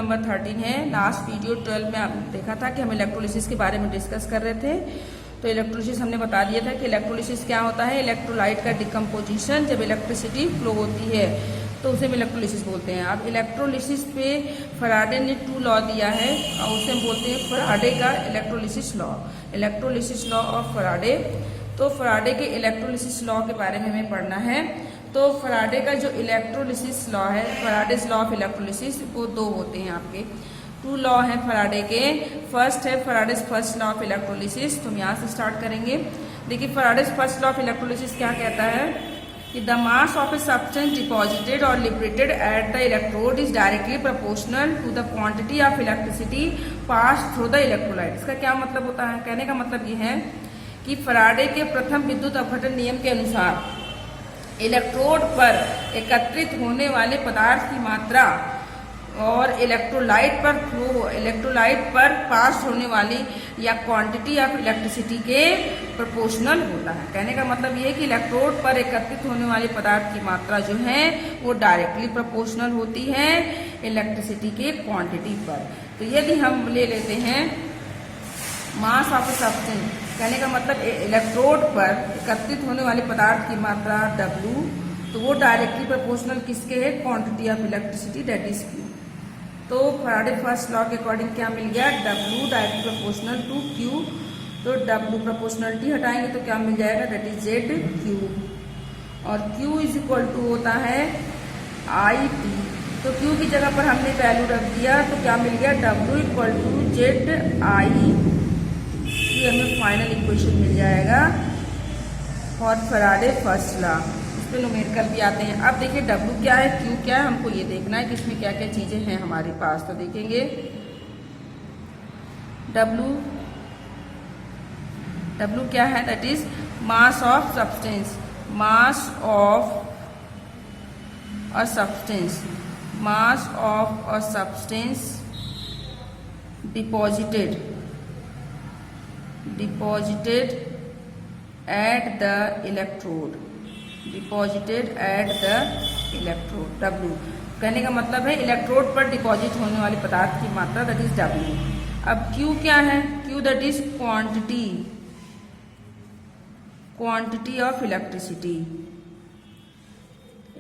Number 13 है। Last video 12 में आपने देखा था कि हम इलेक्ट्रोलिसिस के बारे में डिस्कस कर रहे थे। तो इलेक्ट्रोलिसिस हमने बता दिया था कि इलेक्ट्रोलिसिस क्या होता है। इलेक्ट्रोलाइट का डिकम्पोजिशन जब इलेक्ट्रिसिटी फ्लो होती है तो उसे हम इलेक्ट्रोलिसिस बोलते हैं। अब इलेक्ट्रोलिसिस पे फराडे ने 2 लॉ दिया है और उसे हम बोलते हैं फराडे का electrolysis law, electrolysis law of Faraday. तो फराडे के इलेक्ट्रोलिसिस लॉ के बारे में हमें पढ़ना है। तो फराडे का जो इलेक्ट्रोलिसिस लॉ है, फराडेज लॉ ऑफ इलेक्ट्रोलिसिस, वो 2 होते हैं आपके। 2 लॉ हैं फराडे के। फर्स्ट है Faraday's first law of electrolysis. तो हम यहाँ से स्टार्ट करेंगे। देखिए Faraday's first law of electrolysis क्या कहता है कि the mass of a substance deposited और liberated at the electrode is directly proportional to the quantity of electricity pass through the electrolyte. इसका क्या मतलब होता है? कहने का मतलब ये है कि फराडे के प्रथम विद्युत अपघटन नियम के अनुसार इलेक्ट्रोड पर एकत्रित होने वाले पदार्थ की मात्रा और इलेक्ट्रोलाइट पर पास होने वाली या क्वांटिटी ऑफ इलेक्ट्रिसिटी के प्रोपोर्शनल होता है। कहने का मतलब ये है कि इलेक्ट्रोड पर एकत्रित होने वाले पदार्थ की मात्रा जो है वो डायरेक्टली प्रोपोर्शनल होती है इलेक्ट्रिसिटी के क्वांटिटी पर। तो यदि हम ले लेते हैं मास ऑफ ए सब्सटेंस, कहने का मतलब इलेक्ट्रोड पर एकत्रित होने वाले पदार्थ की मात्रा W, तो वो डायरेक्टली प्रोपोर्शनल किसके है? Quantity of electricity that is Q। तो फराडे फर्स्ट लॉ के अकॉर्डिंग क्या मिल गया? W directly proportional to Q। तो W प्रोपोर्शनलिटी हटाएंगे तो क्या मिल जाएगा? That is ZQ। और Q इज इक्वल टू होता है IT। तो Q की जगह पर हमने वैल्यू रख दिया तो क्या मिल गया? W equal to ZI। ये हमें फाइनल इक्वेशन मिल जाएगा फॉर फराडे फर्स्ट लॉ। इस पे न्यूमेरिकल भी आते हैं। अब देखिए W क्या है, Q क्या है, हमको ये देखना है कि इसमें क्या क्या चीजें हैं हमारे पास। तो देखेंगे W क्या है? That is mass of substance, mass of a substance, mass of a substance deposited at the electrode, deposited at the electrode. W कहने का मतलब है इलेक्ट्रोड पर डिपॉजिट होने वाले पदार्थ की मात्रा, दैट इज W। अब Q क्या है? Q that is quantity of electricity,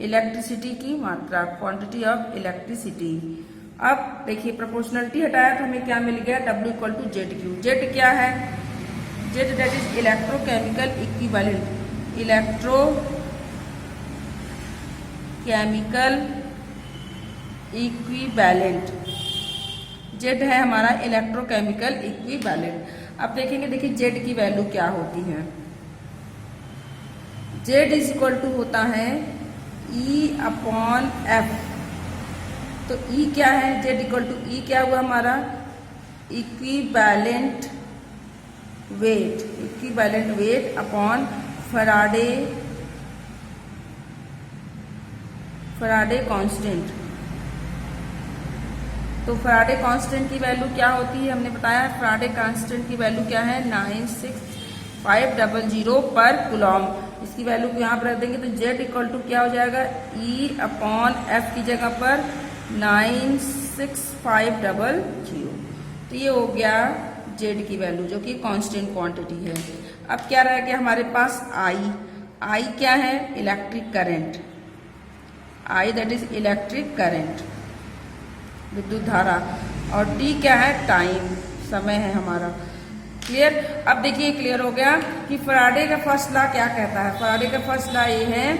electricity की मात्रा, क्वांटिटी ऑफ इलेक्ट्रिसिटी। अब देखिए प्रोपोर्शनलिटी हटाया तो हमें क्या मिल गया? W equal to ZQ। Z क्या है? Z that is electrochemical equivalent, electrochemical equivalent. Z है हमारा इलेक्ट्रोकेमिकल इक्विवेलेंट। अब देखेंगे, देखिए Z की वैल्यू क्या होती है। Z इज इक्वल टू होता है E/F। तो E क्या है? Z इक्वल टू E क्या हुआ हमारा? Equivalent weight upon Faraday constant. तो फराडे कांस्टेंट की वैल्यू क्या होती है? हमने बताया फराडे कांस्टेंट की वैल्यू क्या है? 96500 पर कूलम। इसकी वैल्यू को यहाँ पर रख देंगे तो Z इक्वल टू क्या हो जाएगा? E/F की जगह पर 96500। तो ये हो गया Z की वैल्यू जो कि कांस्टेंट क्वांटिटी है। अब क्या रह गया हमारे पास? I क्या है? Electric current. I that is electric current, विद्युत धारा। और T क्या है? टाइम, समय है हमारा। क्लियर? अब देखिए क्लियर हो गया कि फराडे का फर्स्ट लॉ क्या कहता है। फराडे का फर्स्ट लॉ ये है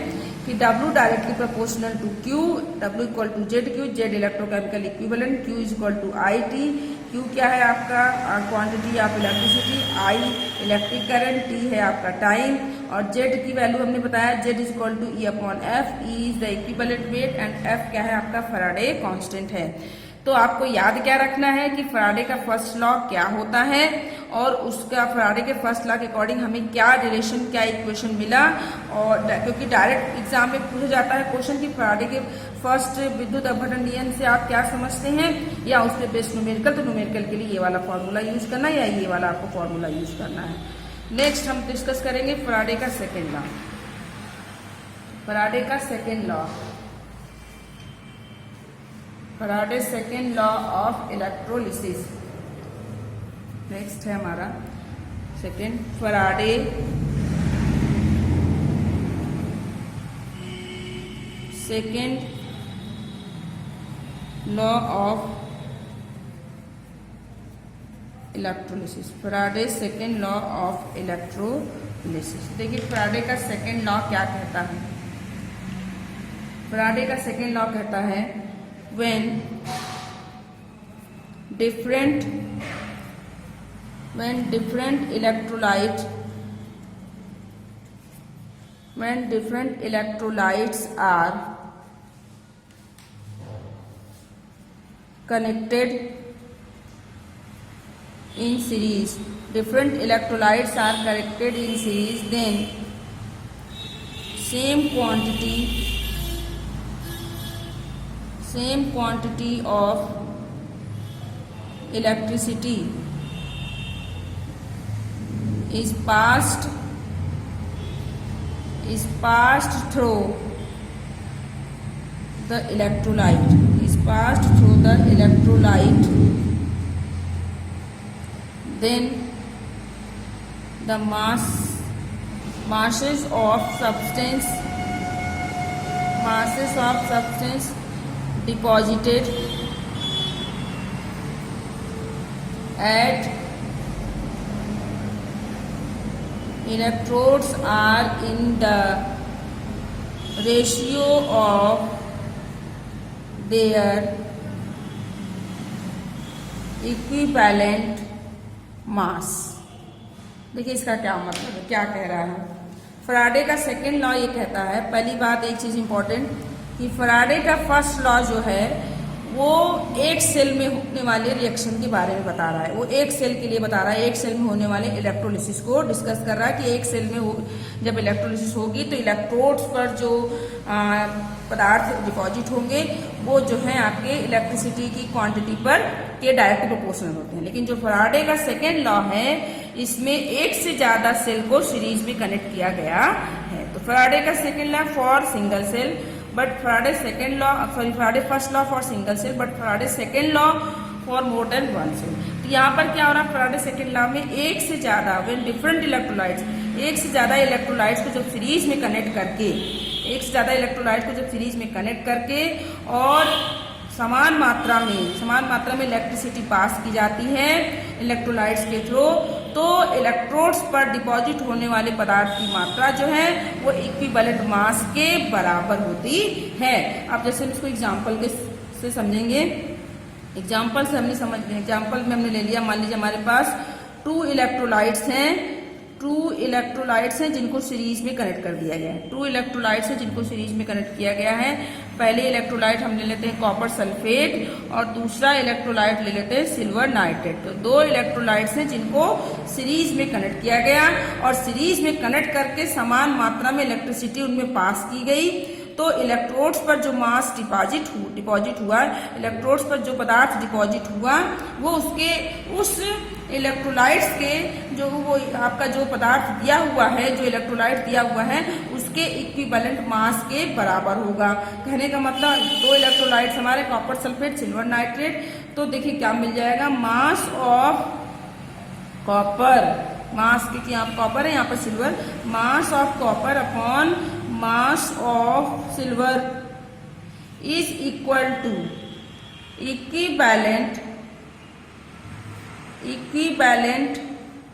कि W directly proportional to Q, W equal to ZQ, Z electrochemical equivalent, Q is equal to IT। Q क्या है आपका? Quantity of electricity, I electric current, T है आपका टाइम। और Z की वैल्यू हमने बताया Z is equal to E/F। E is the equivalent weight and F क्या है आपका? फराडे कांस्टेंट है। तो आपको याद क्या रखना है कि फराडे का फर्स्ट लॉ क्या होता है और उसका फराडे के फर्स्ट लॉ के अकॉर्डिंग हमें क्या रिलेशन, क्या इक्वेशन मिला। और क्योंकि डायरेक्ट एग्जाम में पूछा जाता है क्वेश्चन कि फराडे के फर्स्ट विद्युत अपघटन नियम से आप क्या समझते हैं या उस पर बेस्ड न्यूमेरिकल। तो न्यूमेरिकल के लिए ये वाला फॉर्मूला यूज करना है या ये वाला आपको फॉर्मूला यूज करना है। नेक्स्ट हम डिस्कस करेंगे फराडे का सेकेंड लॉ। फराडे का second law Faraday second law of electrolysis. Next है हमारा second, Faraday second law of electrolysis. Faraday second law of electrolysis. देखिए फैराडे का सेकेंड लॉ क्या कहता है। फैराडे का सेकेंड लॉ कहता है when different electrolytes are connected in series, then same quantity of electricity is passed through the electrolyte, then the masses of substance deposited at electrodes are in the ratio of their equivalent mass। देखिए इसका क्या मतलब है, क्या कह रहा है। Faraday का सेकेंड लॉ ये कहता है, पहली बात एक चीज इंपॉर्टेंट कि फैराडे का फर्स्ट लॉ जो है वो एक सेल में होने वाले रिएक्शन के बारे में बता रहा है। वो एक सेल के लिए बता रहा है, एक सेल में होने वाले इलेक्ट्रोलिसिस को डिस्कस कर रहा है कि एक सेल में जब इलेक्ट्रोलिसिस होगी तो इलेक्ट्रोड्स पर जो पदार्थ डिपॉजिट होंगे वो जो है आपके इलेक्ट्रिसिटी की क्वांटिटी पर के डायरेक्ट प्रोपोर्शनल होते हैं। लेकिन जो फैराडे का सेकेंड लॉ है इसमें एक से ज्यादा सेल को सीरीज में कनेक्ट किया गया है। तो फैराडे का second law for single cell, but Faraday first law for single cell, but Faraday second law for more than one cell। तो यहाँ पर क्या हो रहा है, Faraday second law में एक से ज्यादा when different electrolytes, एक से ज्यादा इलेक्ट्रोलाइट्स को जब सीरीज में कनेक्ट करके, और समान मात्रा में इलेक्ट्रिसिटी पास की जाती है इलेक्ट्रोलाइट्स के थ्रू, तो इलेक्ट्रोड्स पर डिपॉजिट होने वाले पदार्थ की मात्रा जो है वो इक्विवेलेंट मास के बराबर होती है। अब जैसे हम इसको एग्जांपल से समझेंगे, एग्जांपल में हमने ले लिया, मान लीजिए हमारे पास टू इलेक्ट्रोलाइट्स हैं जिनको सीरीज में कनेक्ट कर दिया गया है। किया गया है। पहले इलेक्ट्रोलाइट हम ले लेते हैं कॉपर सल्फेट और दूसरा इलेक्ट्रोलाइट ले लेते हैं सिल्वर नाइट्रेट। तो दो इलेक्ट्रोलाइट्स हैं जिनको सीरीज में कनेक्ट किया गया और सीरीज में कनेक्ट करके समान मात्रा में इलेक्ट्रिसिटी उनमें पास की गई। तो इलेक्ट्रोड्स पर जो मास डिपॉजिट हुआ, इलेक्ट्रोड्स पर जो पदार्थ डिपॉजिट हुआ वो उसके उस इलेक्ट्रोलाइट्स के जो वो आपका जो पदार्थ दिया हुआ है, जो इलेक्ट्रोलाइट दिया हुआ है उसके इक्विवेलेंट मास के बराबर होगा। कहने का मतलब दो इलेक्ट्रोलाइट्स हमारे कॉपर सल्फेट सिल्वर नाइट्रेट, तो देखिए क्या मिल जाएगा, मास ऑफ कॉपर, मास क्योंकि यहाँ कॉपर है यहाँ पर silver, mass of copper upon mass of silver is equal to equivalent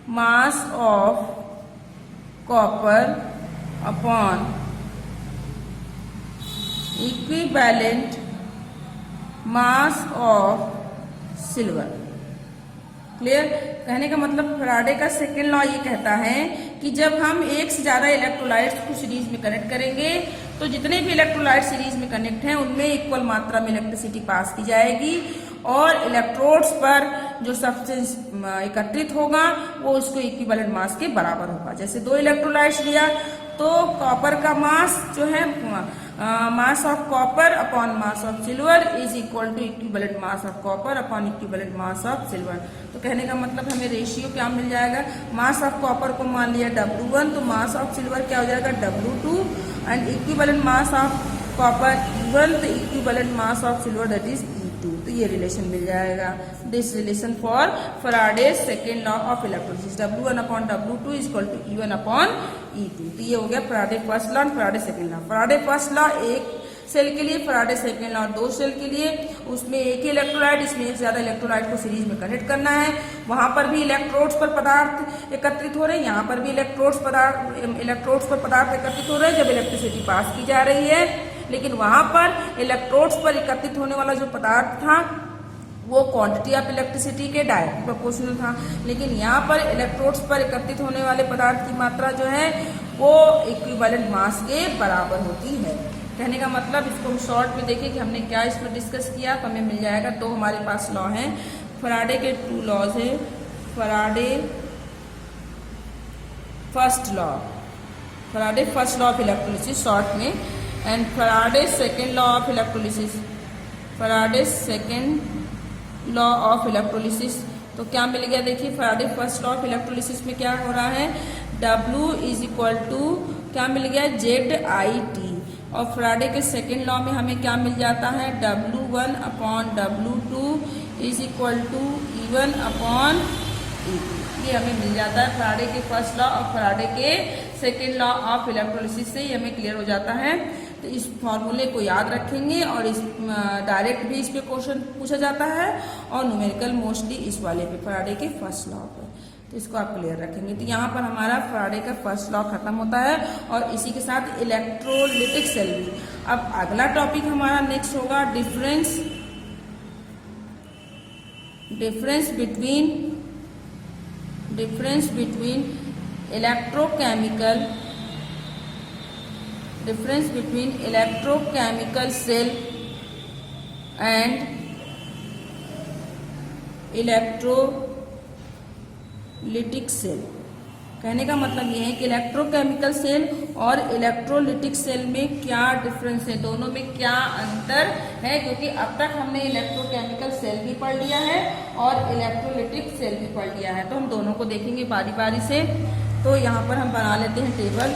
mass of copper upon equivalent mass of silver. Clear. कहने का मतलब फैराडे का सेकेंड लॉ ये कहता है कि जब हम एक से ज्यादा इलेक्ट्रोलाइट्स को सीरीज में कनेक्ट करेंगे तो जितने भी इलेक्ट्रोलाइट सीरीज में कनेक्ट हैं उनमें इक्वल मात्रा में इलेक्ट्रिसिटी पास की जाएगी और इलेक्ट्रोड्स पर जो सब्सटेंस एकत्रित होगा वो उसको इक्विवेलेंट मास के बराबर होगा। जैसे दो इलेक्ट्रोलाइट्स लिया तो कॉपर का मास जो है mass of copper upon mass of silver is equal to equivalent mass of copper upon equivalent mass of silver. तो कहने का मतलब हमें रेशियो क्या मिल जाएगा, मास ऑफ कॉपर को मान लिया W1 तो मास ऑफ सिल्वर क्या हो जाएगा W2 and equivalent mass of copper equal to equivalent mass of silver that is E2। E2, तो ये रिलेशन मिल जाएगा। This relation for Faraday's second law of electrolysis, W1/W2 equal to E1/E2। तो ये हो गया फैराडे फर्स्ट लॉ और Faraday second law. Faraday first law एक सेल के लिए, फैराडे सेकेंड लॉ दो सेल के लिए, उसमें एक ही इलेक्ट्रोलाइट, इसमें एक से ज्यादा इलेक्ट्रोलाइट को सीरीज में कनेक्ट करना है। वहां पर भी इलेक्ट्रोड्स पर पदार्थ एकत्रित हो रहे हैं, यहाँ पर भी इलेक्ट्रोड्स पर पदार्थ एकत्रित हो रहे हैं जब इलेक्ट्रिसिटी पास की जा रही है। लेकिन वहां पर इलेक्ट्रोड्स पर एकत्रित होने वाला जो पदार्थ था वो क्वांटिटी ऑफ इलेक्ट्रिसिटी के डायरेक्ट प्रोपोर्शनल था, लेकिन यहाँ पर इलेक्ट्रोड्स पर एकत्रित होने वाले पदार्थ की मात्रा जो है वो इक्विवेलेंट मास के बराबर होती है। कहने का मतलब इसको हम शॉर्ट में देखें कि हमने क्या इसमें डिस्कस किया, तो हमें मिल जाएगा। तो हमारे पास लॉ हैं, फैराडे के 2 लॉज है। Faraday first law of electrolysis short में, and Faraday second law of electrolysis, Faraday second law of electrolysis. तो क्या मिल गया, देखिए Faraday first law of electrolysis में क्या हो रहा है, W इज इक्वल टू क्या मिल गया, ZIT। और फैराडे के सेकेंड लॉ में हमें क्या मिल जाता है, W1/W2 is equal to E1/E2। ये हमें मिल जाता है फैराडे के फर्स्ट लॉ और फैराडे के सेकेंड लॉ ऑफ इलेक्ट्रोलिसिस से ही हमें क्लियर हो जाता है। तो इस फॉर्मूले को याद रखेंगे और इस डायरेक्ट भी इस पे क्वेश्चन पूछा जाता है और न्यूमेरिकल मोस्टली इस वाले पे फैराडे के फर्स्ट लॉ पे, तो इसको आप क्लियर रखेंगे। तो यहाँ पर हमारा फैराडे का फर्स्ट लॉ खत्म होता है और इसी के साथ इलेक्ट्रोलिटिक सेल भी। अब अगला टॉपिक हमारा नेक्स्ट होगा difference between electrochemical cell and electrolytic cell. कहने का मतलब ये है कि इलेक्ट्रोकेमिकल सेल और इलेक्ट्रोलिटिक सेल में क्या डिफरेंस है, दोनों में क्या अंतर है, क्योंकि अब तक हमने इलेक्ट्रोकेमिकल सेल भी पढ़ लिया है और इलेक्ट्रोलिटिक सेल भी पढ़ लिया है। तो हम दोनों को देखेंगे बारी बारी से। तो यहाँ पर हम बना लेते हैं टेबल।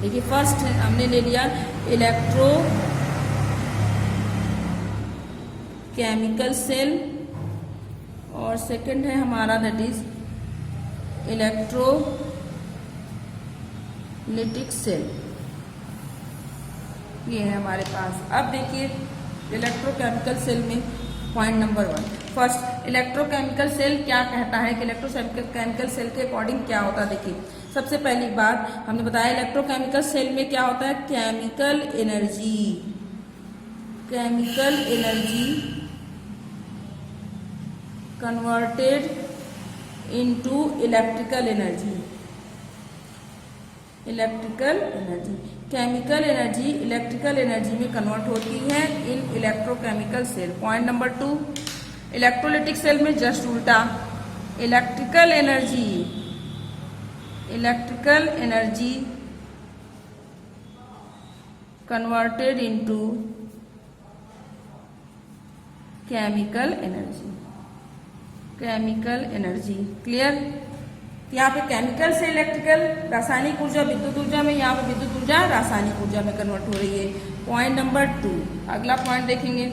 देखिए फर्स्ट हमने ले लिया इलेक्ट्रोकेमिकल सेल और सेकंड है हमारा दैट इज इलेक्ट्रोलिटिक सेल। ये है हमारे पास। अब देखिए इलेक्ट्रोकेमिकल सेल में point number 1, first electrochemical cell क्या कहता है कि इलेक्ट्रोकेमिकल सेल के अकॉर्डिंग क्या होता है। देखिए सबसे पहली बात हमने बताया इलेक्ट्रोकेमिकल सेल में क्या होता है, chemical energy converted into electrical energy. Chemical energy electrical energy में कन्वर्ट होती है in electrochemical cell. Point number 2, electrolytic cell में जस्ट उल्टा, electrical energy converted into chemical energy. Clear. यहाँ पे केमिकल से इलेक्ट्रिकल रासायनिक ऊर्जा विद्युत ऊर्जा में, यहाँ पे विद्युत ऊर्जा रासायनिक ऊर्जा में कन्वर्ट हो रही है। पॉइंट नंबर 2, अगला पॉइंट देखेंगे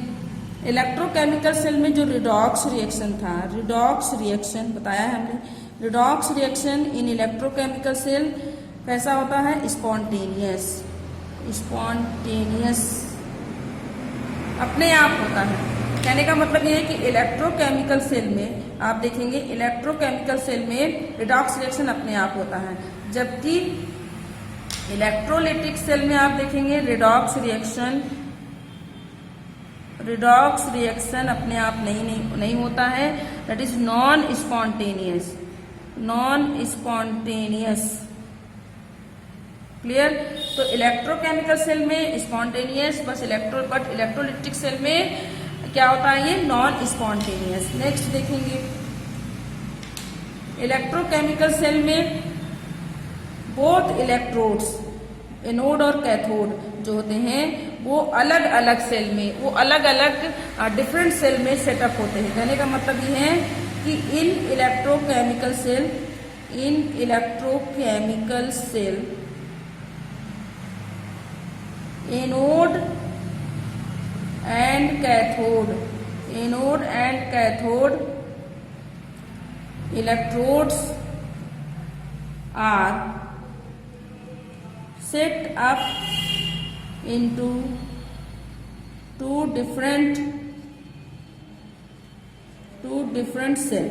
इलेक्ट्रोकेमिकल सेल में जो रिडॉक्स रिएक्शन था, रिडॉक्स रिएक्शन बताया है हमने, redox reaction in electrochemical cell कैसा होता है, स्पॉन्टेनियस अपने आप होता है। कहने का मतलब ये है कि इलेक्ट्रोकेमिकल सेल में आप देखेंगे इलेक्ट्रोकेमिकल सेल में रिडॉक्स रिएक्शन अपने आप होता है, जबकि इलेक्ट्रोलिटिक सेल में आप देखेंगे रिडॉक्स रिएक्शन अपने आप नहीं होता है, that is non spontaneous. Clear. तो इलेक्ट्रोकेमिकल सेल में स्पॉन्टेनियस बट इलेक्ट्रोलिटिक सेल में क्या होता है, ये नॉन स्पॉन्टेनियस। नेक्स्ट देखेंगे इलेक्ट्रोकेमिकल सेल में बोथ इलेक्ट्रोड्स एनोड और कैथोड जो होते हैं वो अलग अलग सेल में, वो अलग अलग डिफरेंट सेल में सेटअप होते हैं। कहने का मतलब ये है कि in electrochemical cell anode and cathode, anode and cathode electrodes are set up into two different cell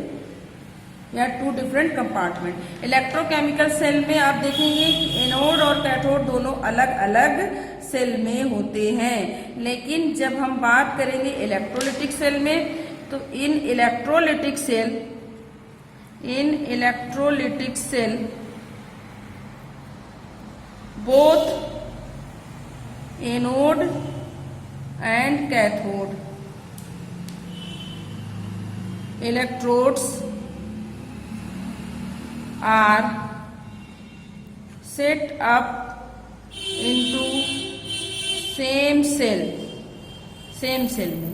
या two different compartment. Electrochemical cell में आप देखेंगे कि एनोड और कैथोड दोनों अलग अलग सेल में होते हैं, लेकिन जब हम बात करेंगे इलेक्ट्रोलिटिक सेल में तो in electrolytic cell both anode and cathode electrodes are set up into same cell में।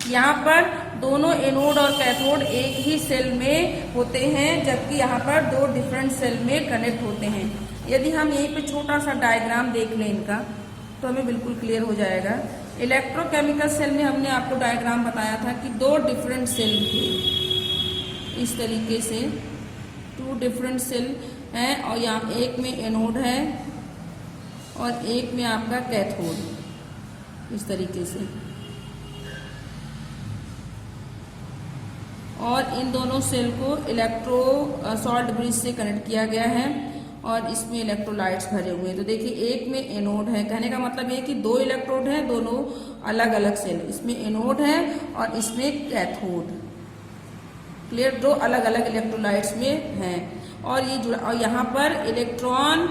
यहाँ पर दोनों एनोड और कैथोड एक ही सेल में होते हैं, जबकि यहाँ पर दो डिफरेंट सेल में कनेक्ट होते हैं। यदि हम यहीं पे छोटा सा डायग्राम देख लें इनका तो हमें बिल्कुल क्लियर हो जाएगा। इलेक्ट्रोकेमिकल सेल में हमने आपको डायग्राम बताया था कि दो डिफरेंट सेल थे, इस तरीके से टू डिफरेंट सेल हैं और यहाँ एक में एनोड है और एक में आपका कैथोड, इस तरीके से। और इन दोनों सेल को सॉल्ट ब्रिज से कनेक्ट किया गया है और इसमें इलेक्ट्रोलाइट्स भरे हुए हैं। तो देखिए एक में एनोड है, कहने का मतलब ये कि दो इलेक्ट्रोड हैं, दोनों अलग अलग सेल, इसमें एनोड है और इसमें कैथोड। क्लियर, दो अलग अलग इलेक्ट्रोलाइट्स में हैं और ये जुड़ा, और यहाँ पर इलेक्ट्रॉन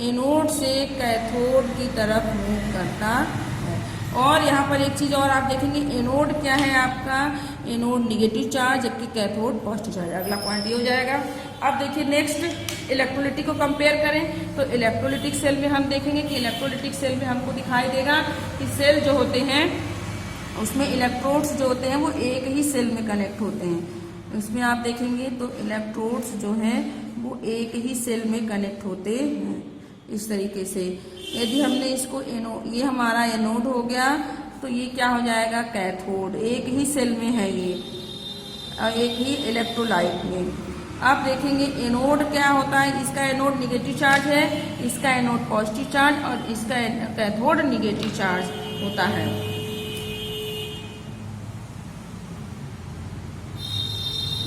एनोड से कैथोड की तरफ मूव करता है। और यहाँ पर एक चीज और आप देखेंगे, एनोड क्या है आपका, एनोड निगेटिव चार्ज, जबकि कैथोड पॉजिटिव चार्ज। अगला पॉइंट ये हो जाएगा। अब देखिए नेक्स्ट इलेक्ट्रोलिटिक को कंपेयर करें तो इलेक्ट्रोलिटिक सेल में हम देखेंगे कि इलेक्ट्रोलिटिक सेल में हमको दिखाई देगा कि सेल जो होते हैं उसमें इलेक्ट्रोड्स जो होते हैं वो एक ही सेल में कनेक्ट होते हैं। इसमें आप देखेंगे तो इलेक्ट्रोड्स जो हैं वो एक ही सेल में कनेक्ट होते हैं, इस तरीके से। यदि हमने इसको ये हमारा एनोड हो गया तो ये क्या हो जाएगा, कैथोड। एक ही सेल में है ये और एक ही इलेक्ट्रोलाइट में। आप देखेंगे एनोड क्या होता है, इसका एनोड निगेटिव चार्ज है, इसका एनोड पॉजिटिव चार्ज और इसका कैथोड निगेटिव चार्ज होता है।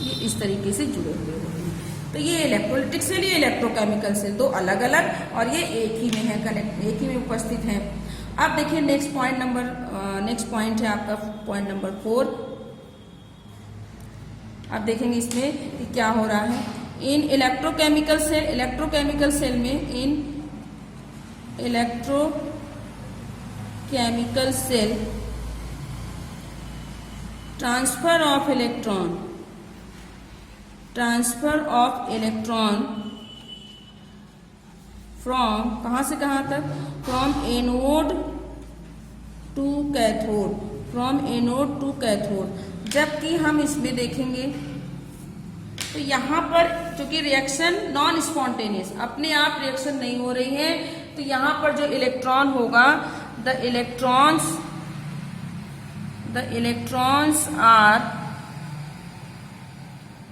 ये इस तरीके से जुड़े हुए होते हैं। तो ये इलेक्ट्रोलिटिक सेल, ये इलेक्ट्रोकेमिकल सेल, दो अलग अलग और ये एक ही में है, कनेक्ट एक ही में उपस्थित है। अब देखिए नेक्स्ट पॉइंट है आपका पॉइंट नंबर 4। अब देखेंगे इसमें कि क्या हो रहा है। इन इलेक्ट्रोकेमिकल सेल में in electrochemical cell transfer of electron from कहाँ से कहाँ तक, फ्रॉम एनोड टू कैथोड। जबकि हम इसमें देखेंगे तो यहाँ पर चूंकि रिएक्शन नॉन स्पॉन्टेनियस, अपने आप रिएक्शन नहीं हो रही है, तो यहाँ पर जो इलेक्ट्रॉन होगा, the electrons are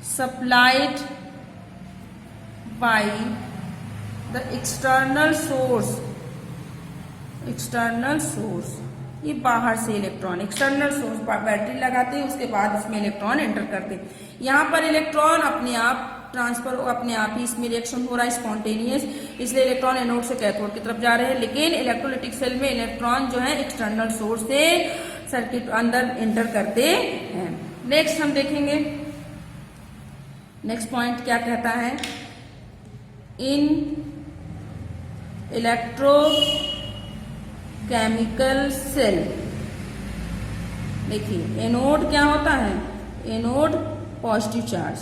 supplied by the external source. ये बाहर से इलेक्ट्रॉन, एक्सटर्नल सोर्स, बैटरी लगाते हैं, उसके बाद इसमें इलेक्ट्रॉन एंटर करते हैं। यहाँ पर इलेक्ट्रॉन अपने आप ट्रांसफर, अपने आप ही इसमें रिएक्शन हो रहा है स्पॉन्टेनियस, इसलिए इलेक्ट्रॉन एनोड से कैथोड की तरफ जा रहे हैं। लेकिन इलेक्ट्रोलिटिक सेल में इलेक्ट्रॉन जो है एक्सटर्नल सोर्स से सर्किट अंदर एंटर करते हैं। नेक्स्ट हम देखेंगे, नेक्स्ट पॉइंट क्या कहता है, इन इलेक्ट्रोकेमिकल सेल। देखिए एनोड क्या होता है, anode positive charge,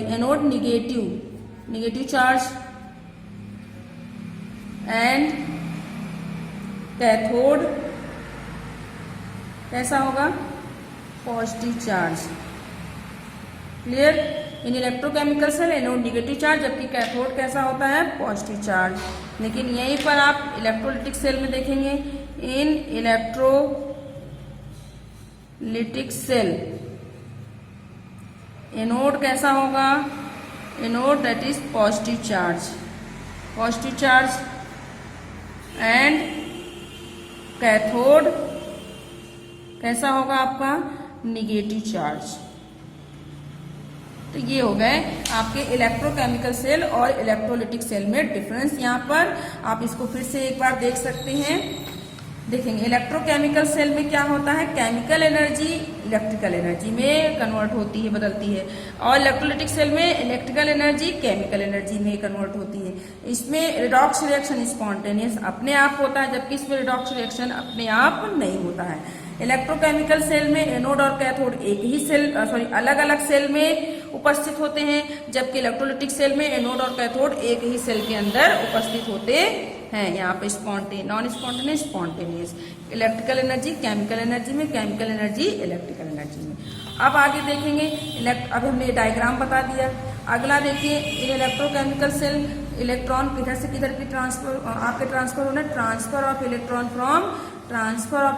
anode negative charge and cathode कैसा होगा, positive charge. Clear, in electrochemical cell anode negative charge, जबकि कैथोड कैसा होता है, पॉजिटिव चार्ज। लेकिन यहीं पर आप इलेक्ट्रोलिटिक सेल में देखेंगे, इन लिटिक सेल, एनोड कैसा होगा, anode that is positive charge and cathode कैसा होगा आपका, निगेटिव चार्ज। तो ये हो गए आपके इलेक्ट्रोकेमिकल सेल और इलेक्ट्रोलिटिक सेल में डिफरेंस। यहाँ पर आप इसको फिर से एक बार देख सकते हैं। देखेंगे इलेक्ट्रोकेमिकल सेल में क्या होता है, केमिकल एनर्जी इलेक्ट्रिकल एनर्जी में कन्वर्ट होती है, बदलती है, और इलेक्ट्रोलिटिक सेल में इलेक्ट्रिकल एनर्जी केमिकल एनर्जी में कन्वर्ट होती है। इसमें रिडॉक्स रिएक्शन स्पॉन्टेनियस अपने आप होता है, जबकि इसमें रिडॉक्स रिएक्शन अपने आप नहीं होता है। इलेक्ट्रोकेमिकल सेल में एनोड और कैथोड एक ही सेल अलग अलग सेल में उपस्थित होते हैं, जबकि इलेक्ट्रोलिटिक सेल में एनोड और कैथोड एक ही सेल के अंदर उपस्थित होते हैं। यहाँ पे non spontaneous, spontaneous, electrical energy chemical energy में, केमिकल एनर्जी इलेक्ट्रिकल एनर्जी में। अब आगे देखेंगे, अब हमने डायग्राम बता दिया। अगला देखिए, इलेक्ट्रोकेमिकल सेल इलेक्ट्रॉन किधर से किधर की ट्रांसफर होना, ट्रांसफर ऑफ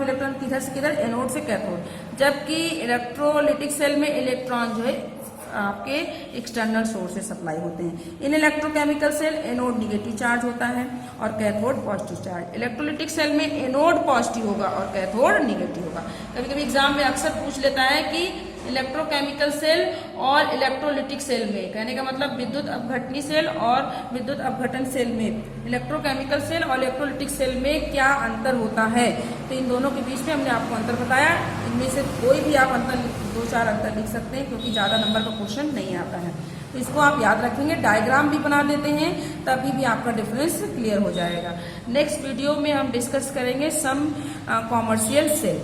इलेक्ट्रॉन किधर से किधर, एनोड से कैथोड। जबकि इलेक्ट्रोलिटिक सेल में इलेक्ट्रॉन जो है आपके एक्सटर्नल सोर्स से सप्लाई होते हैं। In electrochemical cell anode negative charge होता है और cathode positive charge. Electrolytic cell में एनोड पॉजिटिव होगा और कैथोड निगेटिव होगा। कभी कभी एग्जाम में अक्सर पूछ लेता है कि इलेक्ट्रोकेमिकल सेल और इलेक्ट्रोलिटिक सेल में, कहने का मतलब विद्युत अपघटनी सेल और विद्युत अपघटन सेल में, इलेक्ट्रोकेमिकल सेल और इलेक्ट्रोलिटिक सेल में क्या अंतर होता है। तो इन दोनों के बीच में हमने आपको अंतर बताया। इनमें से कोई भी आप अंतर 2-4 अंतर लिख सकते हैं, क्योंकि ज्यादा नंबर का क्वेश्चन नहीं आता है। तो इसको आप याद रखेंगे, डायग्राम भी बना देते हैं, तभी भी आपका डिफरेंस क्लियर हो जाएगा। नेक्स्ट वीडियो में हम डिस्कस करेंगे सम कॉमर्शियल सेल।